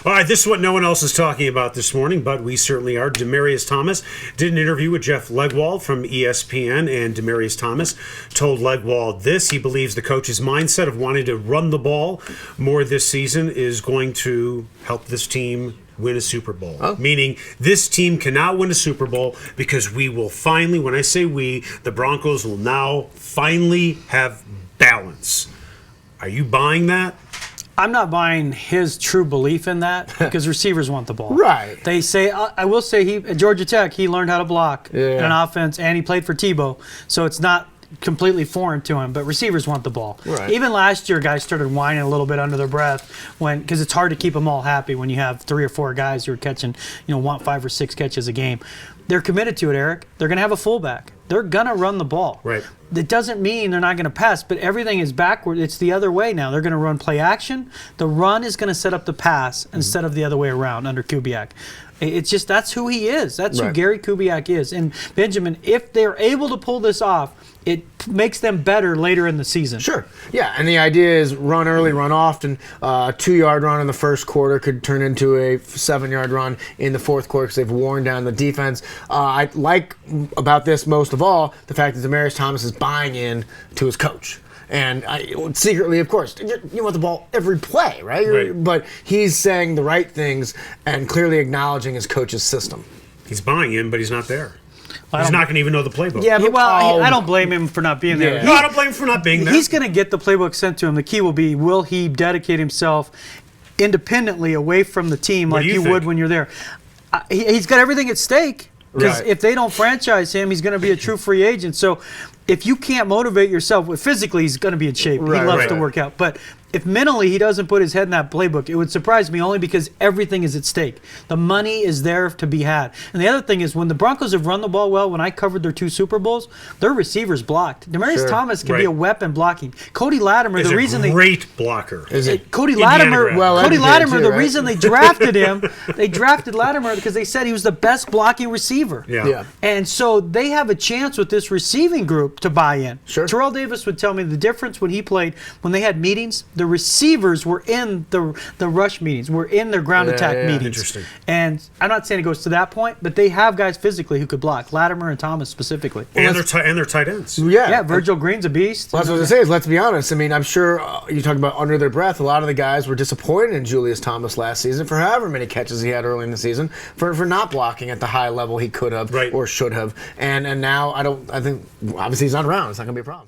All right, this is what no one else is talking about this morning, but we certainly are. Demaryius Thomas did an interview with Jeff Legwold from ESPN, and Demaryius Thomas told Legwold this. He believes the coach's mindset of wanting to run the ball more this season is going to help this team win a Super Bowl. Oh. Meaning this team cannot win a Super Bowl because we will finally, when I say we, the Broncos will now finally have balance. Are you buying that? I'm not buying his true belief in that because receivers want the ball. Right. They say, I will say, at Georgia Tech, he learned how to block in an offense, and he played for Tebow. So it's not completely foreign to him, but receivers want the ball. Right. Even last year, guys started whining a little bit under their breath because it's hard to keep them all happy when you have 3 or 4 guys who are catching, want 5 or 6 catches a game. They're committed to it, Eric. They're going to have a fullback. They're going to run the ball. Right. It doesn't mean they're not going to pass, but everything is backward. It's the other way now. They're going to run play action. The run is going to set up the pass instead of the other way around under Kubiak. It's just that's who he is. That's who Gary Kubiak is. And Benjamin, if they're able to pull this off, it makes them better later in the season. Sure. Yeah, and the idea is run early, run often. A 2-yard run in the first quarter could turn into a 7-yard run in the fourth quarter because they've worn down the defense. I like about this most of all the fact that Demaryius Thomas is buying in to his coach. And secretly, of course, you want the ball every play, right? But he's saying the right things and clearly acknowledging his coach's system. He's buying in, but he's not there. He's not going to even know the playbook. Yeah, but, I don't blame him for not being there. No, I don't blame him for not being there. He's going to get the playbook sent to him. The key will he dedicate himself independently away from the team like you would when you're there? He's got everything at stake. Because if they don't franchise him, he's going to be a true free agent. So if you can't motivate yourself, physically he's going to be in shape. He loves to work out. But if mentally he doesn't put his head in that playbook, it would surprise me only because everything is at stake. The money is there to be had. And the other thing is when the Broncos have run the ball well, when I covered their 2 Super Bowls, their receivers blocked. Demaryius Thomas can be a weapon blocking. Cody Latimer, is the reason great blocker. Cody Latimer, the reason they drafted him, they drafted Latimer because they said he was the best blocking receiver. Yeah. And so they have a chance with this receiving group to buy in. Sure. Terrell Davis would tell me the difference when he played, when they had meetings, the receivers were in the rush meetings, were in their ground attack meetings. Interesting. And I'm not saying it goes to that point, but they have guys physically who could block, Latimer and Thomas specifically. And they're tight ends. Yeah, Virgil Green's a beast. Well, that's what I was going to say is, let's be honest. I mean, I'm sure you talk about under their breath, a lot of the guys were disappointed in Julius Thomas last season for however many catches he had early in the season, for not blocking at the high level he could have or should have. And now I think obviously he's not around. It's not going to be a problem.